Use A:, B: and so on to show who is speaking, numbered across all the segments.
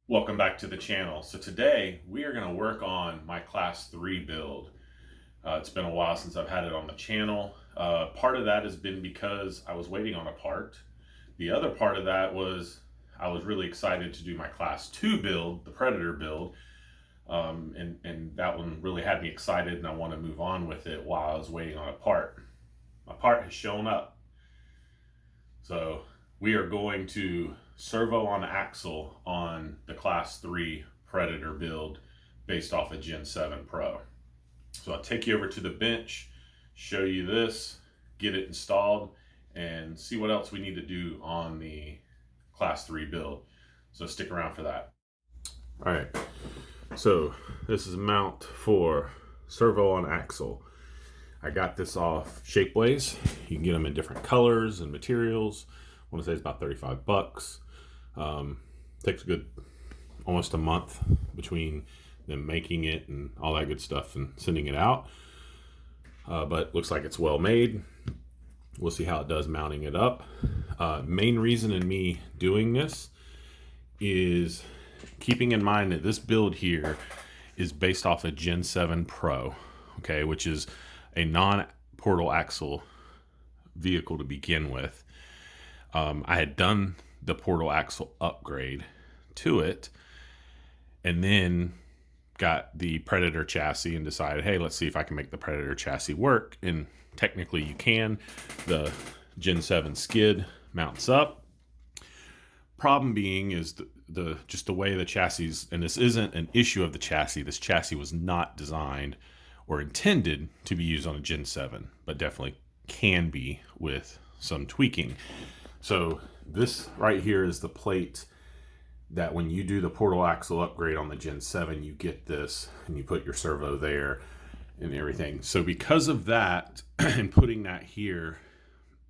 A: Welcome back to the channel. So today we are going to work on my class 3 build. It's been a while since I've had it on the channel. Part of that has been because I was waiting on a part. The other part of that was I was really excited to do my class 2 build, the Predator build. And that one really had me excited, and I want to move on with it while I was waiting on a part. My part has shown up. So we are going to servo on axle on the class 3 Predator build based off a Gen 7 Pro. So I'll take you over to the bench, show you this, get it installed, and see what else we need to do on the class 3 build. So stick around for that. All right, so this is a mount for servo on axle. I got this off Shapeways. You can get them in different colors and materials. I want to say it's about 35 bucks. Takes a good almost a month between them making it and all that good stuff and sending it out. But looks like it's well made. We'll see how it does mounting it up. Main reason in me doing this is keeping in mind that this build here is based off a Gen 7 Pro, okay, which is a non-portal axle vehicle to begin with. I had done the portal axle upgrade to it and then got the Predator chassis and decided, hey, let's see if I can make the Predator chassis work. And technically you can. The Gen 7 skid mounts up. Problem being is just the way the chassis, and this isn't an issue of the chassis. This chassis was not designed or intended to be used on a Gen 7, but definitely can be with some tweaking. So this right here is the plate that when you do the portal axle upgrade on the Gen 7, you get this and you put your servo there and everything. So because of that and putting that here,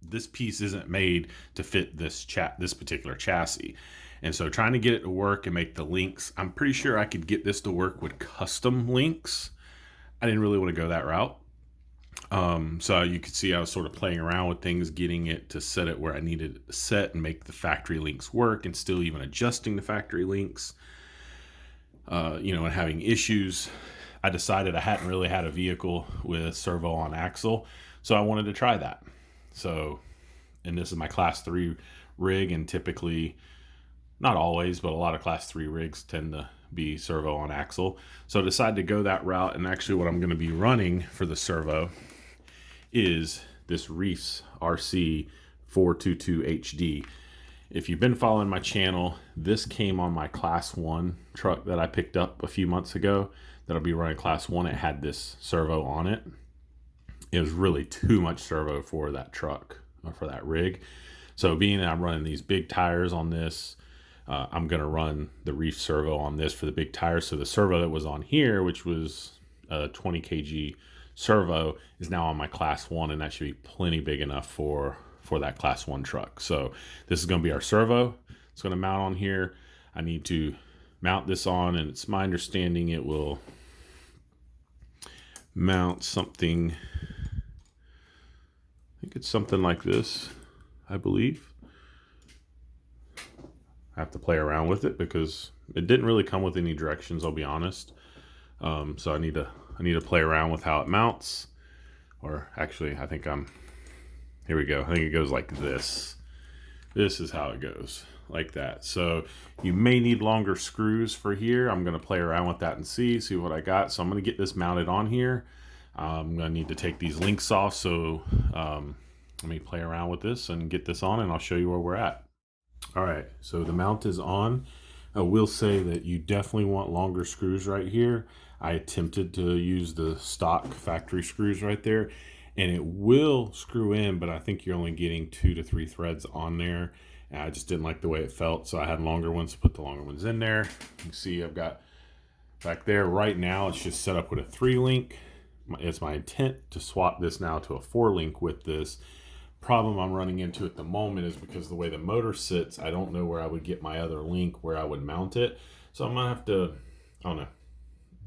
A: this piece isn't made to fit this particular chassis. And so trying to get it to work and make the links, I'm pretty sure I could get this to work with custom links. I didn't really want to go that route. So you could see I was sort of playing around with things, getting it to set it where I needed it to set and make the factory links work, and still even adjusting the factory links, and having issues. I decided I hadn't really had a vehicle with servo on axle, so I wanted to try that. So, and this is my class 3 rig, and typically, not always, but a lot of class 3 rigs tend to be servo on axle. So I decided to go that route, and actually what I'm going to be running for the servo is this Reefs RC 422 HD. If you've been following my channel, this came on my class 1 truck that I picked up a few months ago that'll be running class 1. It had this servo on it. It was really too much servo for that truck, or for that rig. So being that I'm running these big tires on this, I'm going to run the Reef servo on this for the big tires. So the servo that was on here, which was a 20 kg servo, is now on my class 1, and that should be plenty big enough for that class 1 truck. So this is going to be our servo. It's going to mount on here. I need to mount this on, and it's my understanding it will mount something, I think it's something like this, I believe. I have to play around with it because it didn't really come with any directions, I'll be honest. So I need to play around with how it mounts. Or actually, here we go. I think it goes like this. This is how it goes, like that. So you may need longer screws for here. I'm going to play around with that and see what I got. So I'm going to get this mounted on here. I'm going to need to take these links off. So let me play around with this and get this on, and I'll show you where we're at. All right, so the mount is on. I will say that you definitely want longer screws right here. I attempted to use the stock factory screws right there, and it will screw in, but I think you're only getting 2 to 3 threads on there. And I just didn't like the way it felt, so I had longer ones to put the longer ones in there. You can see I've got back there right now, it's just set up with a 3-link. It's my intent to swap this now to a 4-link with this. Problem I'm running into at the moment is because the way the motor sits, I don't know where I would get my other link where I would mount it. So I'm gonna have to, I don't know,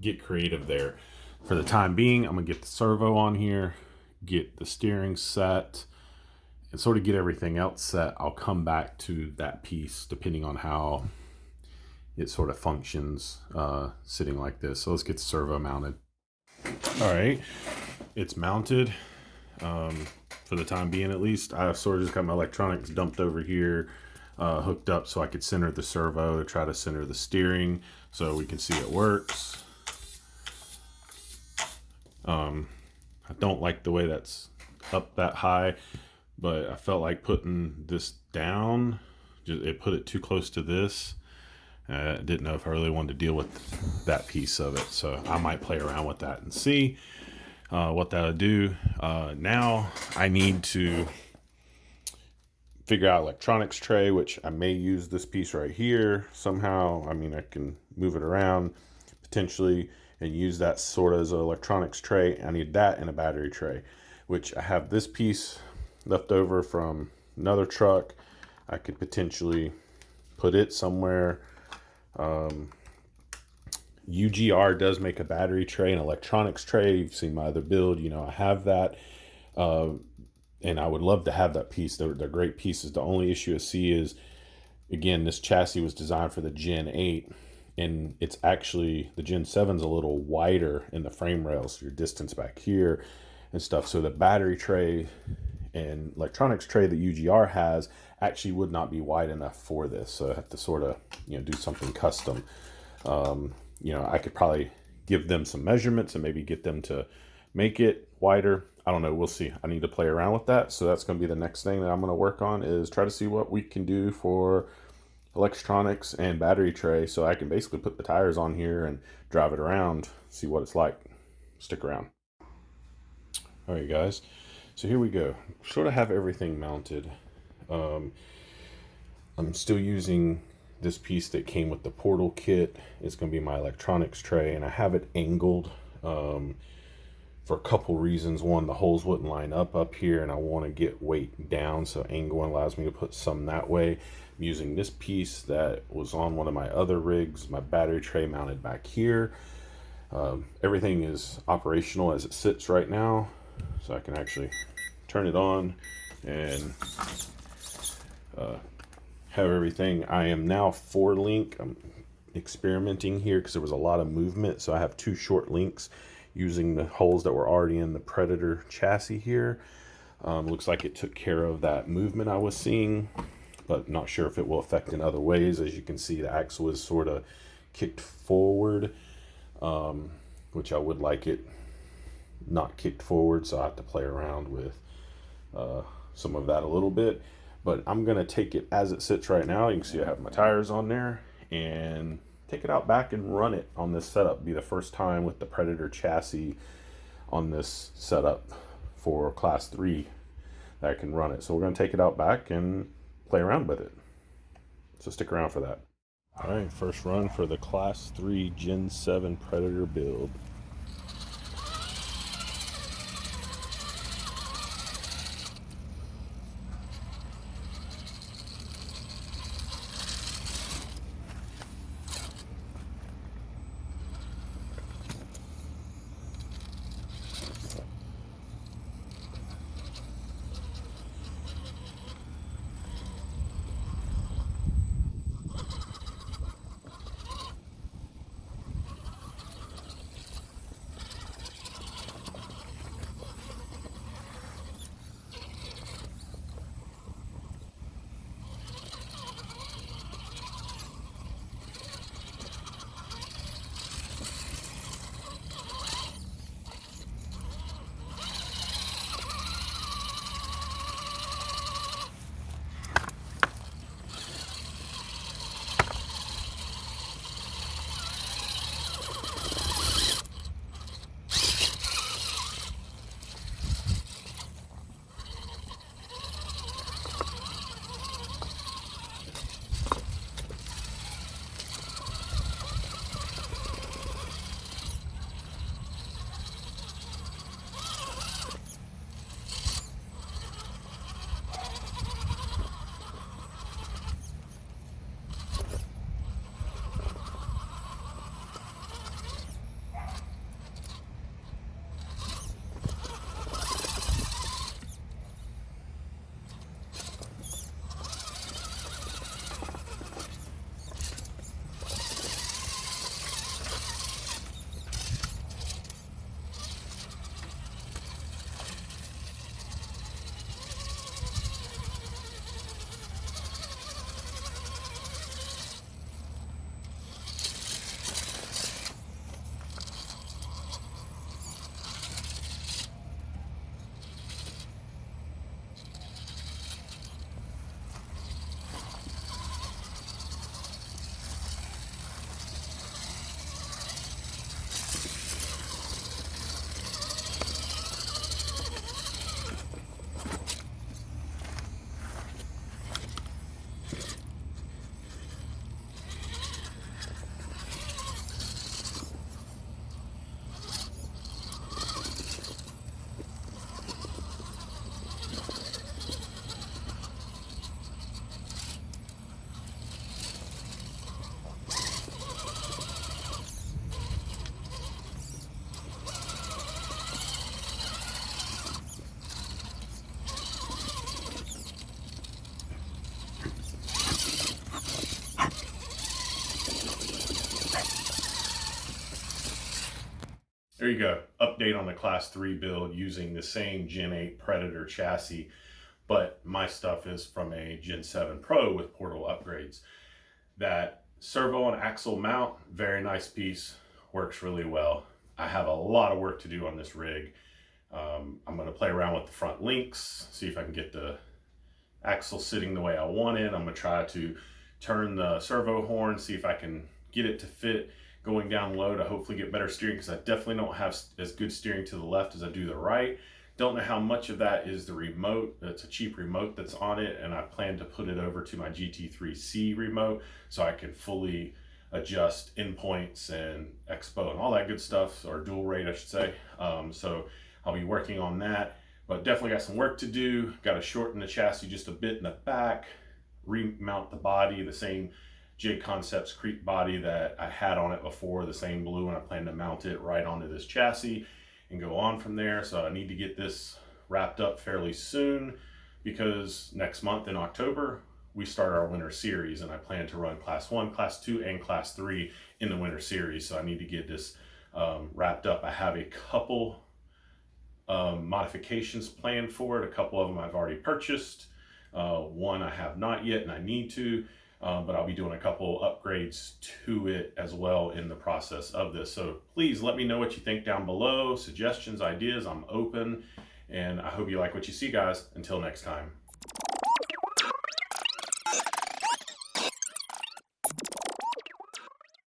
A: get creative there. For the time being, I'm gonna get the servo on here, get the steering set, and sort of get everything else set. I'll come back to that piece depending on how it sort of functions sitting like this. So let's get the servo mounted. All right, it's mounted for the time being at least. I sort of just got my electronics dumped over here, hooked up so I could center the servo to try to center the steering so we can see it works. I don't like the way that's up that high, but I felt like putting this down, it put it too close to this. I didn't know if I really wanted to deal with that piece of it, so I might play around with that and see what that'll do. Now I need to figure out electronics tray, which I may use this piece right here somehow. I mean, I can move it around potentially and use that sort of as an electronics tray. I need that and a battery tray, which I have this piece left over from another truck. I could potentially put it somewhere. UGR does make a battery tray and electronics tray. You've seen my other build, you know, I have that. And I would love to have that piece. They're great pieces. The only issue I see is, again, this chassis was designed for the Gen 8, and it's actually, the Gen 7's a little wider in the frame rails, so your distance back here and stuff. So the battery tray and electronics tray that UGR has actually would not be wide enough for this. So I have to sort of, you know, do something custom. You know, I could probably give them some measurements and maybe get them to make it wider. I don't know, we'll see. I need to play around with that. So that's going to be the next thing that I'm going to work on, is try to see what we can do for electronics and battery tray, so I can basically put the tires on here and drive it around, see what it's like. Stick around. All right, guys. So here we go. Sort of have everything mounted. I'm still using this piece that came with the portal kit. It's going to be my electronics tray, and I have it angled for a couple reasons. One, the holes wouldn't line up here, and I want to get weight down, so angling allows me to put some that way. I'm using this piece that was on one of my other rigs, my battery tray mounted back here. Everything is operational as it sits right now, so I can actually turn it on and have everything. I am now 4-link. I'm experimenting here because there was a lot of movement, so I have 2 short links using the holes that were already in the Predator chassis here. Looks like it took care of that movement I was seeing, but not sure if it will affect in other ways. As you can see, the axle is sort of kicked forward, which I would like it not kicked forward, so I have to play around with some of that a little bit. But I'm gonna take it as it sits right now. You can see I have my tires on there, and take it out back and run it on this setup. Be the first time with the Predator chassis on this setup for class 3 that I can run it. So we're gonna take it out back and play around with it. So stick around for that. All right, first run for the class 3 Gen 7 Predator build. There you go. Update on the Class 3 build using the same Gen 8 Predator chassis, but my stuff is from a Gen 7 Pro with portal upgrades. That servo and axle mount, very nice piece, works really well. I have a lot of work to do on this rig. I'm going to play around with the front links, see if I can get the axle sitting the way I want it. I'm going to try to turn the servo horn, see if I can get it to fit going down low to hopefully get better steering, because I definitely don't have as good steering to the left as I do the right. Don't know how much of that is the remote. It's a cheap remote that's on it, and I plan to put it over to my GT3C remote so I can fully adjust endpoints and expo and all that good stuff, or dual rate I should say. So I'll be working on that, but definitely got some work to do. Got to shorten the chassis just a bit in the back, remount the body, the same J Concepts Creek body that I had on it before, the same blue, and I plan to mount it right onto this chassis and go on from there. So I need to get this wrapped up fairly soon, because next month in October we start our winter series, and I plan to run Class 1, Class 2, and Class 3 in the winter series. So I need to get this wrapped up. I have a couple modifications planned for it. A couple of them I've already purchased. One I have not yet, and I need to. But I'll be doing a couple upgrades to it as well in the process of this. So please let me know what you think down below. Suggestions, ideas, I'm open. And I hope you like what you see, guys. Until next time.